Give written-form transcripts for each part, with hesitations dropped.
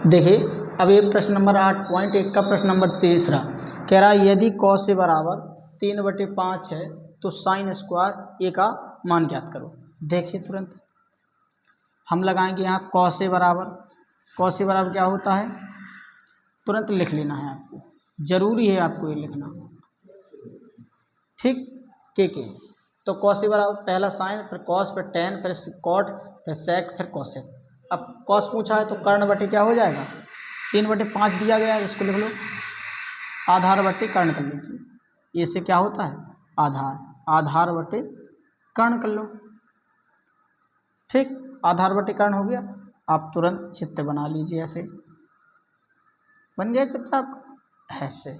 देखिए अब ये प्रश्न नंबर 8.1 का प्रश्न नंबर तीसरा कह रहा है यदि कॉस से बराबर 3/5 है तो साइन स्क्वायर ए का मान ज्ञात करो। देखिए तुरंत हम लगाएंगे यहाँ कॉस से बराबर क्या होता है, तुरंत लिख लेना है आपको, जरूरी है आपको ये लिखना, ठीक। के तो कॉस से बराबर पहला साइन, फिर कॉस, फिर टेन, फिर कॉट, फिर सेक, फिर कॉसेक। अब कॉस पूछा है तो कर्ण बटे क्या हो जाएगा, 3/5 दिया गया है, इसको लिख लो आधार बटे कर्ण कर लीजिए। ए से क्या होता है आधार बटे कर्ण कर लो, ठीक। आधार बटे कर्ण हो गया। आप तुरंत चित्र बना लीजिए, ऐसे बन गया चित्र आपका। ऐसे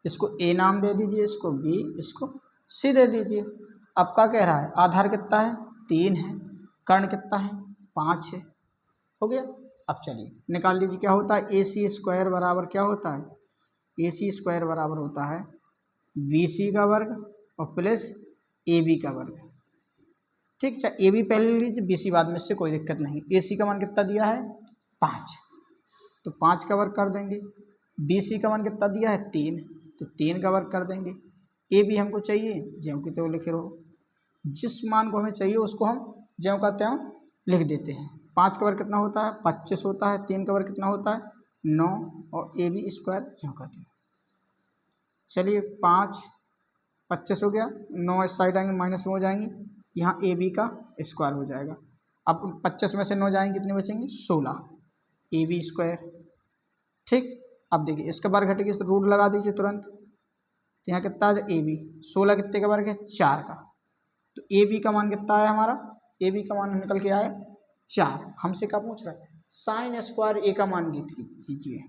इसको ए नाम दे दीजिए, इसको बी, इसको सी दे दीजिए। आपका कह रहा है आधार कितना है 3 है, कर्ण कितना है 5 है, हो गया। अब चलिए निकाल लीजिए क्या होता है, ए सी स्क्वायर बराबर क्या होता है, ए सी स्क्वायर बराबर होता है बी सी का वर्ग और प्लस ए बी का वर्ग, ठीक। चाहे ए बी पहले ले लीजिए, बी सी बाद में, से कोई दिक्कत नहीं। ए सी का मान कितना दिया है 5, तो 5 का वर्ग कर देंगे। बी सी का मान कितना दिया है 3, तो 3 का वर्ग कर देंगे। ए बी हमको चाहिए, ज्यों की त्यों लिखे रहो, जिस मान को हमें चाहिए उसको हम ज्यों का त्यों लिख देते हैं। 5 का वर्ग कितना होता है 25 होता है, 3 का वर्ग कितना होता है 9, और ए बी स्क्वायर ज्यों का त्यों। चलिए 5 25 हो गया, 9 इस साइड आएंगे माइनस में हो जाएंगे, यहाँ ए बी का स्क्वायर हो जाएगा। अब 25 में से 9 जाएंगे कितने बचेंगे 16, ए बी स्क्वायर, ठीक। अब देखिए इसका वर्ग हटेगी, इस रूट लगा दीजिए तुरंत, तो यहाँ कितना आ जाए ए बी, 16 कितने का वर्ग है 4 का, तो ए बी का मान कितना आया हमारा, ए बी का मान निकल के आया 4। हमसे क्या पूछ रहा है, साइन स्क्वायर ए का मान ज्ञात कीजिए,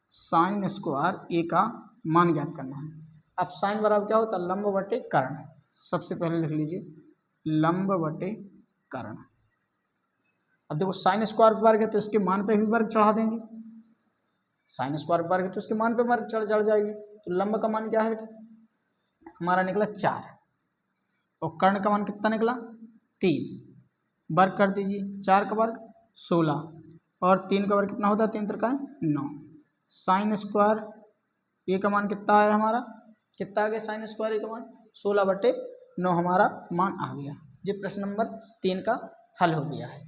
साइन स्क्वायर ए का मान ज्ञात करना है। अब साइन बराबर क्या होता है लंब बटे कर्ण, सबसे पहले लिख लीजिए लंब बटे कर्ण। अब देखो साइन स्क्वायर वर्ग है तो इसके मान पे भी वर्ग चढ़ा देंगे, साइन स्क्वायर वर्ग है तो इसके मान पे वर्ग चढ़ जाएगी। तो लंब का मान क्या है हमारा निकला 4, और कर्ण का मान कितना निकला 3, वर्ग कर दीजिए, 4 का वर्ग 16 और 3 का वर्ग कितना होता है 3 त्रिका 9। साइन स्क्वायर ए का मान कितना आया हमारा, कितना आ गया साइन स्क्वायर ए का मान 16/9 हमारा मान आ गया। ये प्रश्न नंबर 3 का हल हो गया है।